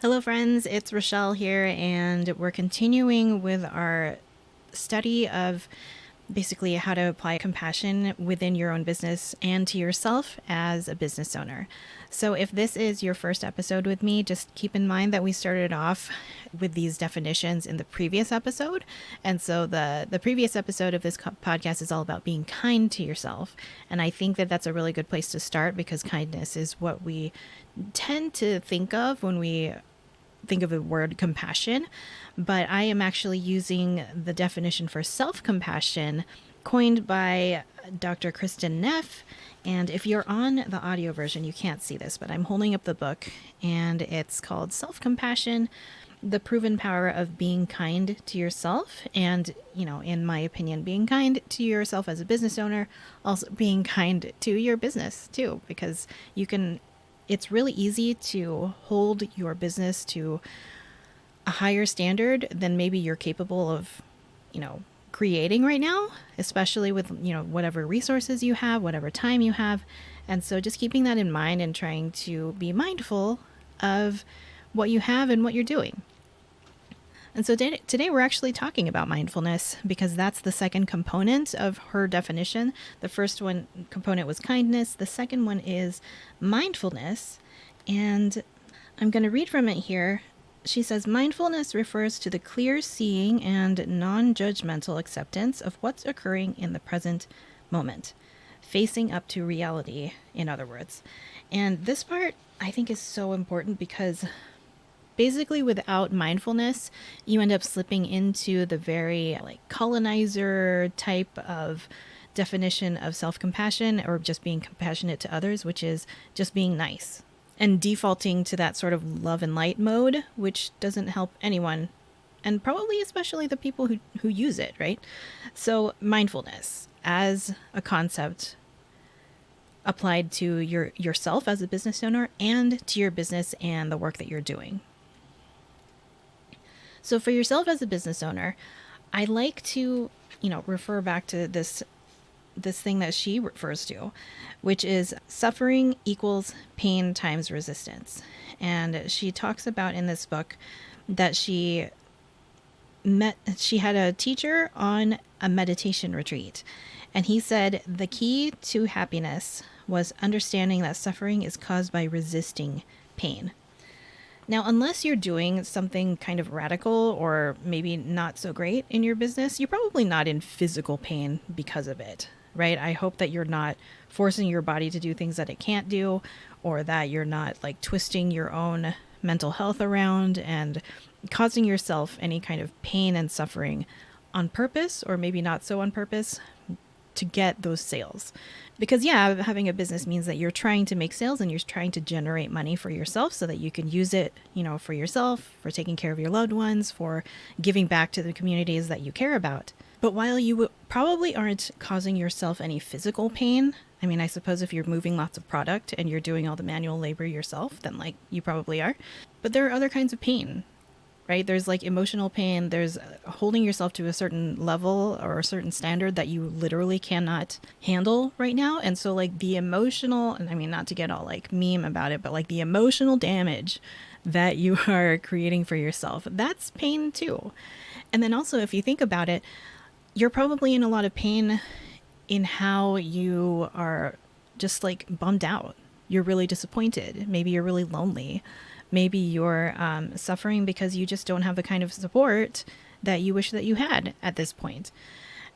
Hello, friends. It's Rochelle here, and we're continuing with our study of basically how to apply compassion within your own business and to yourself as a business owner. So, if this is your first episode with me, just keep in mind that we started off with these definitions in the previous episode. And so, the previous episode of this podcast is all about being kind to yourself. And I think that that's a really good place to start because kindness is what we tend to think of when we think of the word compassion, but I am actually using the definition for self-compassion coined by Dr. Kristen Neff. And if you're on the audio version, you can't see this, but I'm holding up the book and it's called Self-Compassion, the Proven Power of Being Kind to Yourself. And, in my opinion, being kind to yourself as a business owner, also being kind to your business too, because it's really easy to hold your business to a higher standard than maybe you're capable of, creating right now, especially with, whatever resources you have, whatever time you have. And so just keeping that in mind and trying to be mindful of what you have and what you're doing. And so today we're actually talking about mindfulness because that's the second component of her definition. The first component was kindness. The second one is mindfulness. And I'm going to read from it here. She says, mindfulness refers to the clear seeing and non-judgmental acceptance of what's occurring in the present moment, facing up to reality, in other words. And this part I think is so important because basically, without mindfulness, you end up slipping into the very colonizer type of definition of self-compassion or just being compassionate to others, which is just being nice and defaulting to that sort of love and light mode, which doesn't help anyone, and probably especially the people who use it, right? So mindfulness as a concept applied to yourself as a business owner and to your business and the work that you're doing. So for yourself as a business owner, I like to, refer back to this thing that she refers to, which is suffering equals pain times resistance. And she talks about in this book that she had a teacher on a meditation retreat. And he said the key to happiness was understanding that suffering is caused by resisting pain. Now, unless you're doing something kind of radical or maybe not so great in your business, you're probably not in physical pain because of it, right? I hope that you're not forcing your body to do things that it can't do, or that you're not twisting your own mental health around and causing yourself any kind of pain and suffering on purpose, or maybe not so on purpose, to get those sales. Because having a business means that you're trying to make sales and you're trying to generate money for yourself so that you can use it, for yourself, for taking care of your loved ones, for giving back to the communities that you care about. But while you probably aren't causing yourself any physical pain, I suppose if you're moving lots of product and you're doing all the manual labor yourself, then you probably are. But there are other kinds of pain, right? There's emotional pain. There's holding yourself to a certain level or a certain standard that you literally cannot handle right now. And so the emotional, and not to get all meme about it, but the emotional damage that you are creating for yourself, that's pain too. And then also, if you think about it, you're probably in a lot of pain in how you are just bummed out. You're really disappointed. Maybe you're really lonely. Maybe you're suffering because you just don't have the kind of support that you wish that you had at this point.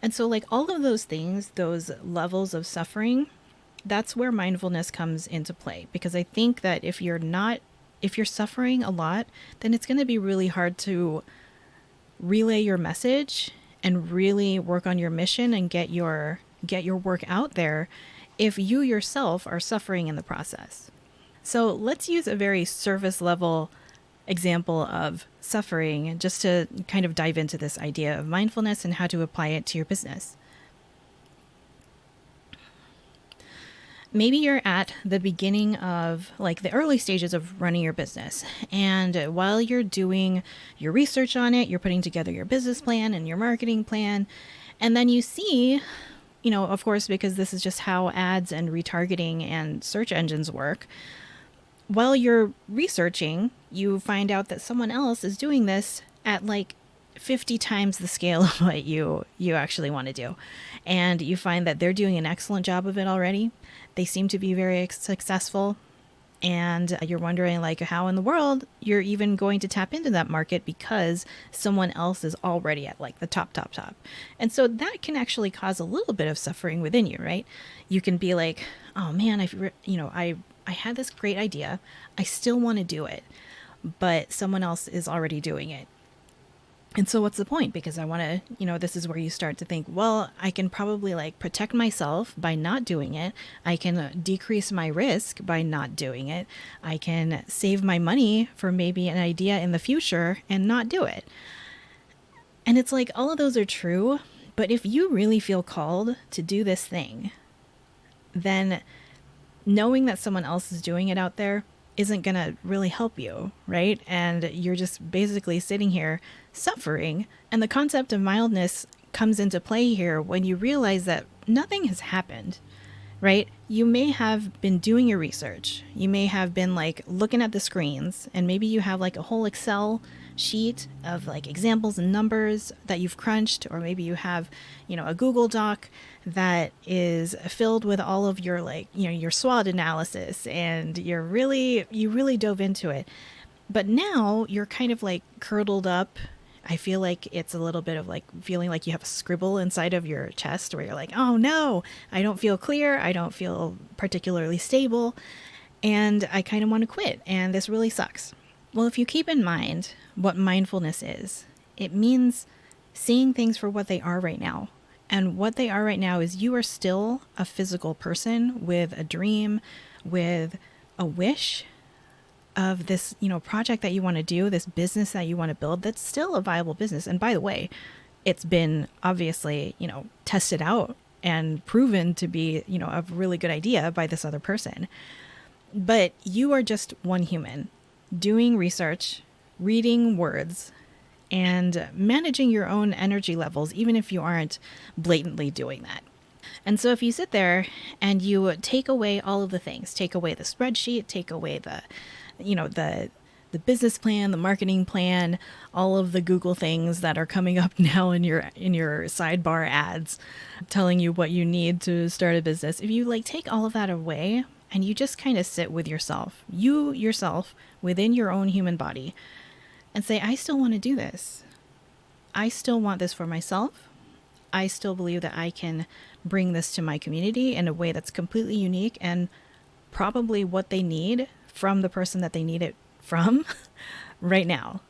And so all of those things, those levels of suffering, that's where mindfulness comes into play. Because I think that if you're suffering a lot, then it's going to be really hard to relay your message and really work on your mission and get your work out there if you yourself are suffering in the process. So let's use a very surface level example of suffering just to kind of dive into this idea of mindfulness and how to apply it to your business. Maybe you're at the beginning of the early stages of running your business. And while you're doing your research on it, you're putting together your business plan and your marketing plan. And then you see, of course, because this is just how ads and retargeting and search engines work. While you're researching, you find out that someone else is doing this at like 50 times the scale of what you actually want to do. And you find that they're doing an excellent job of it already. They seem to be very successful. And you're wondering like how in the world you're even going to tap into that market because someone else is already at like the top. And so that can actually cause a little bit of suffering within you, right? You can be like, oh man, I had this great idea. I still want to do it, but someone else is already doing it. And so what's the point? Because I want to, this is where you start to think, well, I can probably like protect myself by not doing it. I can decrease my risk by not doing it. I can save my money for maybe an idea in the future and not do it. And it's like all of those are true. But if you really feel called to do this thing, then knowing that someone else is doing it out there isn't going to really help you, right? And you're just basically sitting here suffering. And the concept of mildness comes into play here when you realize that nothing has happened, right? You may have been doing your research. You may have been like looking at the screens, and maybe you have like a whole Excel sheet of like examples and numbers that you've crunched, or maybe you have, a Google Doc that is filled with all of your like, your SWOT analysis, and you really dove into it. But now you're kind of like curdled up. I feel like it's a little bit of like feeling like you have a scribble inside of your chest where you're like, oh no, I don't feel clear. I don't feel particularly stable. And I kind of want to quit. And this really sucks. Well, if you keep in mind what mindfulness is, it means seeing things for what they are right now. And what they are right now is you are still a physical person with a dream, with a wish of this, project that you want to do, this business that you want to build, that's still a viable business. And by the way, it's been obviously, tested out and proven to be, a really good idea by this other person. But you are just one human doing research, reading words, and managing your own energy levels, even if you aren't blatantly doing that. And so if you sit there and you take away all of the things, take away the spreadsheet, take away the business plan, the marketing plan, all of the Google things that are coming up now in your sidebar ads telling you what you need to start a business. If you like take all of that away and you just kind of sit with yourself, yourself within your own human body, and say, I still want to do this. I still want this for myself. I still believe that I can bring this to my community in a way that's completely unique and probably what they need from the person that they need it from right now.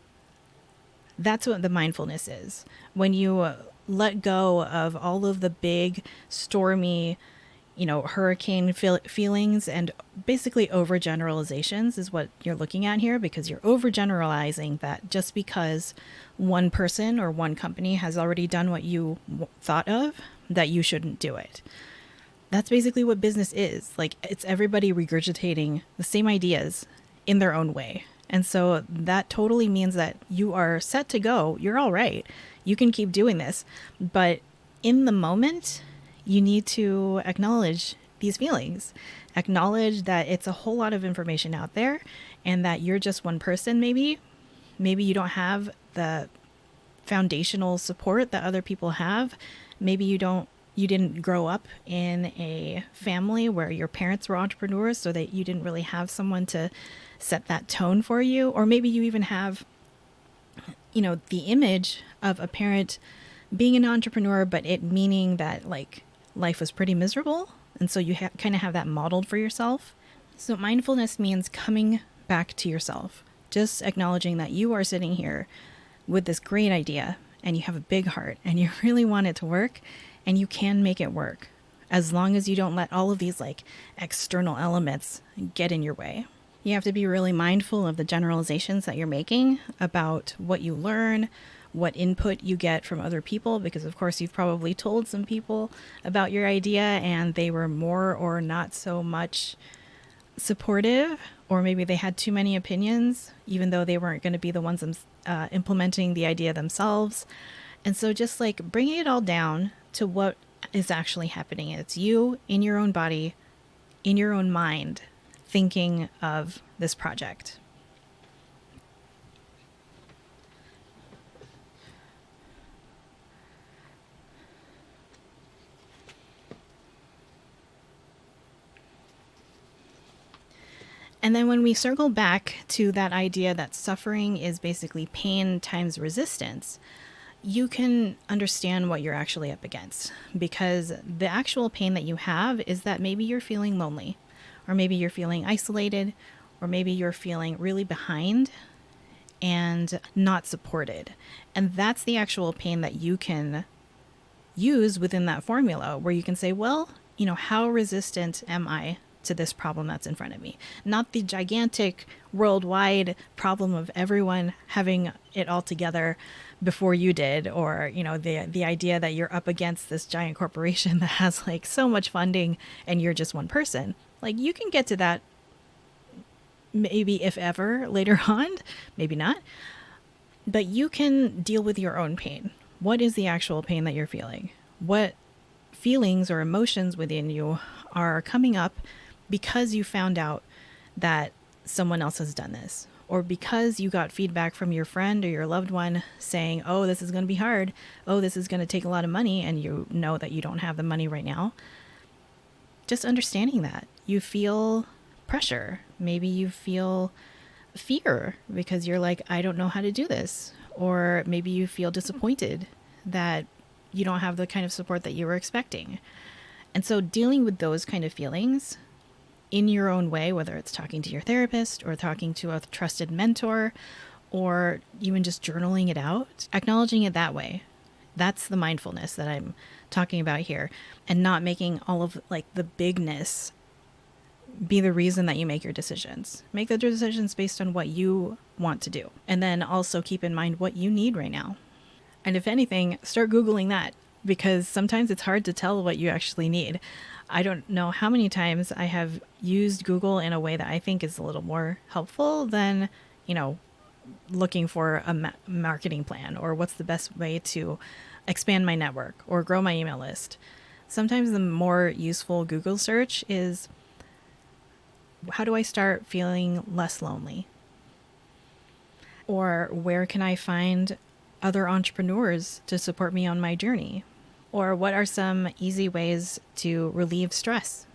That's what the mindfulness is. When you let go of all of the big, stormy, hurricane feelings and basically overgeneralizations is what you're looking at here, because you're overgeneralizing that just because one person or one company has already done what you thought of, that you shouldn't do it. That's basically what business is. Like, it's everybody regurgitating the same ideas in their own way. And so that totally means that you are set to go. You're all right. You can keep doing this. But in the moment, you need to acknowledge these feelings, acknowledge that it's a whole lot of information out there and that you're just one person. Maybe you don't have the foundational support that other people have. Maybe you didn't grow up in a family where your parents were entrepreneurs, so that you didn't really have someone to set that tone for you. Or maybe you even have, the image of a parent being an entrepreneur, but it meaning that like life was pretty miserable. And so you kind of have that modeled for yourself. So mindfulness means coming back to yourself, just acknowledging that you are sitting here with this great idea and you have a big heart and you really want it to work, and you can make it work as long as you don't let all of these like external elements get in your way. You have to be really mindful of the generalizations that you're making about what you learn, what input you get from other people, because of course you've probably told some people about your idea and they were more or not so much supportive, or maybe they had too many opinions, even though they weren't going to be the ones implementing the idea themselves. And so just like bringing it all down to what is actually happening. It's you in your own body, in your own mind, thinking of this project. And then when we circle back to that idea that suffering is basically pain times resistance, you can understand what you're actually up against, because the actual pain that you have is that maybe you're feeling lonely, or maybe you're feeling isolated, or maybe you're feeling really behind and not supported. And that's the actual pain that you can use within that formula, where you can say, well, how resistant am I to this problem that's in front of me? Not the gigantic worldwide problem of everyone having it all together before you did, or the idea that you're up against this giant corporation that has like so much funding and you're just one person. Like, you can get to that maybe, if ever, later on, maybe not, but you can deal with your own pain. What is the actual pain that you're feeling? What feelings or emotions within you are coming up because you found out that someone else has done this, or because you got feedback from your friend or your loved one saying, oh, this is going to be hard. Oh, this is going to take a lot of money. And you know that you don't have the money right now. Just understanding that you feel pressure. Maybe you feel fear because you're like, I don't know how to do this. Or maybe you feel disappointed that you don't have the kind of support that you were expecting. And so dealing with those kind of feelings in your own way, whether it's talking to your therapist or talking to a trusted mentor, or even just journaling it out, acknowledging it that way. That's the mindfulness that I'm talking about here, and not making all of like the bigness be the reason that you make your decisions. Make the decisions based on what you want to do. And then also keep in mind what you need right now. And if anything, start Googling that, because sometimes it's hard to tell what you actually need. I don't know how many times I have used Google in a way that I think is a little more helpful than, looking for a marketing plan, or what's the best way to expand my network or grow my email list. Sometimes the more useful Google search is, how do I start feeling less lonely? Or where can I find other entrepreneurs to support me on my journey? Or what are some easy ways to relieve stress?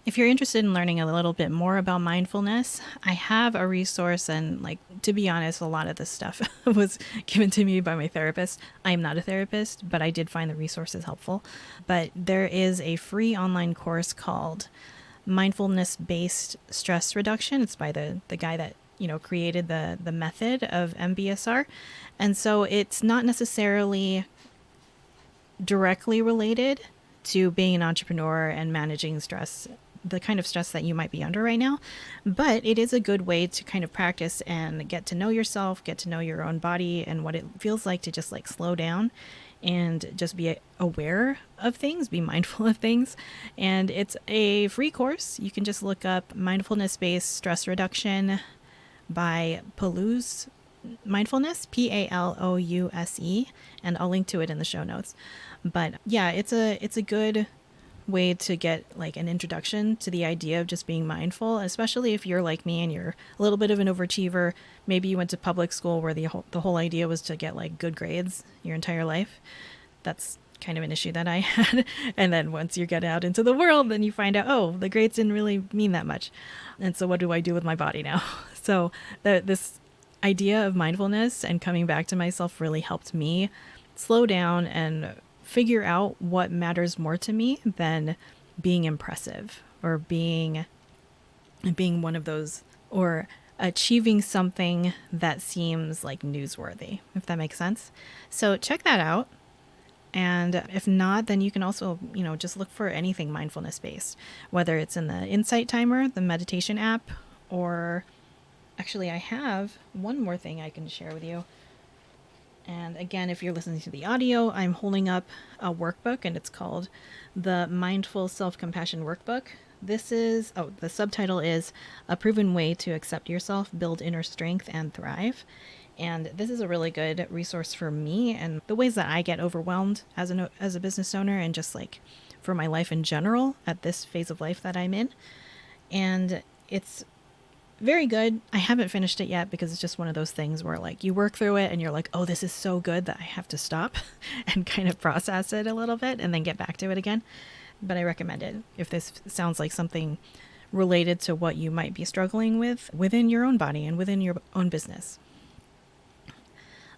If you're interested in learning a little bit more about mindfulness, I have a resource, and to be honest, a lot of this stuff was given to me by my therapist. I am not a therapist, but I did find the resources helpful. But there is a free online course called Mindfulness-Based Stress Reduction. It's by the guy that created the method of MBSR. And so it's not necessarily directly related to being an entrepreneur and managing stress, the kind of stress that you might be under right now. But it is a good way to kind of practice and get to know yourself, get to know your own body and what it feels like to just slow down and just be aware of things, be mindful of things. And it's a free course. You can just look up Mindfulness-Based Stress Reduction by Palouse Mindfulness, Palouse, and I'll link to it in the show notes. But yeah, it's a good way to get an introduction to the idea of just being mindful, especially if you're like me and you're a little bit of an overachiever. Maybe you went to public school where the whole idea was to get good grades your entire life. That's kind of an issue that I had. And then once you get out into the world, then you find out, oh, the grades didn't really mean that much. And so what do I do with my body now? So this idea of mindfulness and coming back to myself really helped me slow down and figure out what matters more to me than being impressive or being one of those, or achieving something that seems newsworthy, if that makes sense. So check that out. And if not, then you can also, just look for anything mindfulness based, whether it's in the Insight Timer, the meditation app, or actually I have one more thing I can share with you. And again, if you're listening to the audio, I'm holding up a workbook, and it's called the Mindful Self-Compassion Workbook. The subtitle is A Proven Way to Accept Yourself, Build Inner Strength, and Thrive. And this is a really good resource for me and the ways that I get overwhelmed as a business owner, and just for my life in general at this phase of life that I'm in. And it's very good. I haven't finished it yet because it's just one of those things where you work through it and you're like, oh, this is so good that I have to stop and kind of process it a little bit and then get back to it again. But I recommend it if this sounds like something related to what you might be struggling with within your own body and within your own business.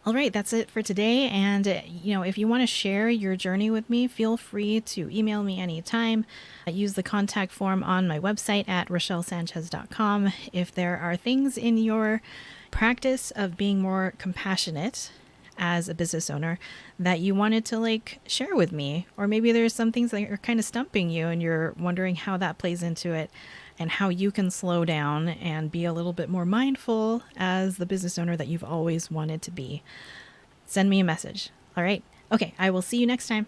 All right, that's it for today. And, if you want to share your journey with me, feel free to email me anytime. Use the contact form on my website at rochellesanchez.com. If there are things in your practice of being more compassionate as a business owner that you wanted to share with me, or maybe there's some things that are kind of stumping you and you're wondering how that plays into it and how you can slow down and be a little bit more mindful as the business owner that you've always wanted to be, send me a message. All right. Okay. I will see you next time.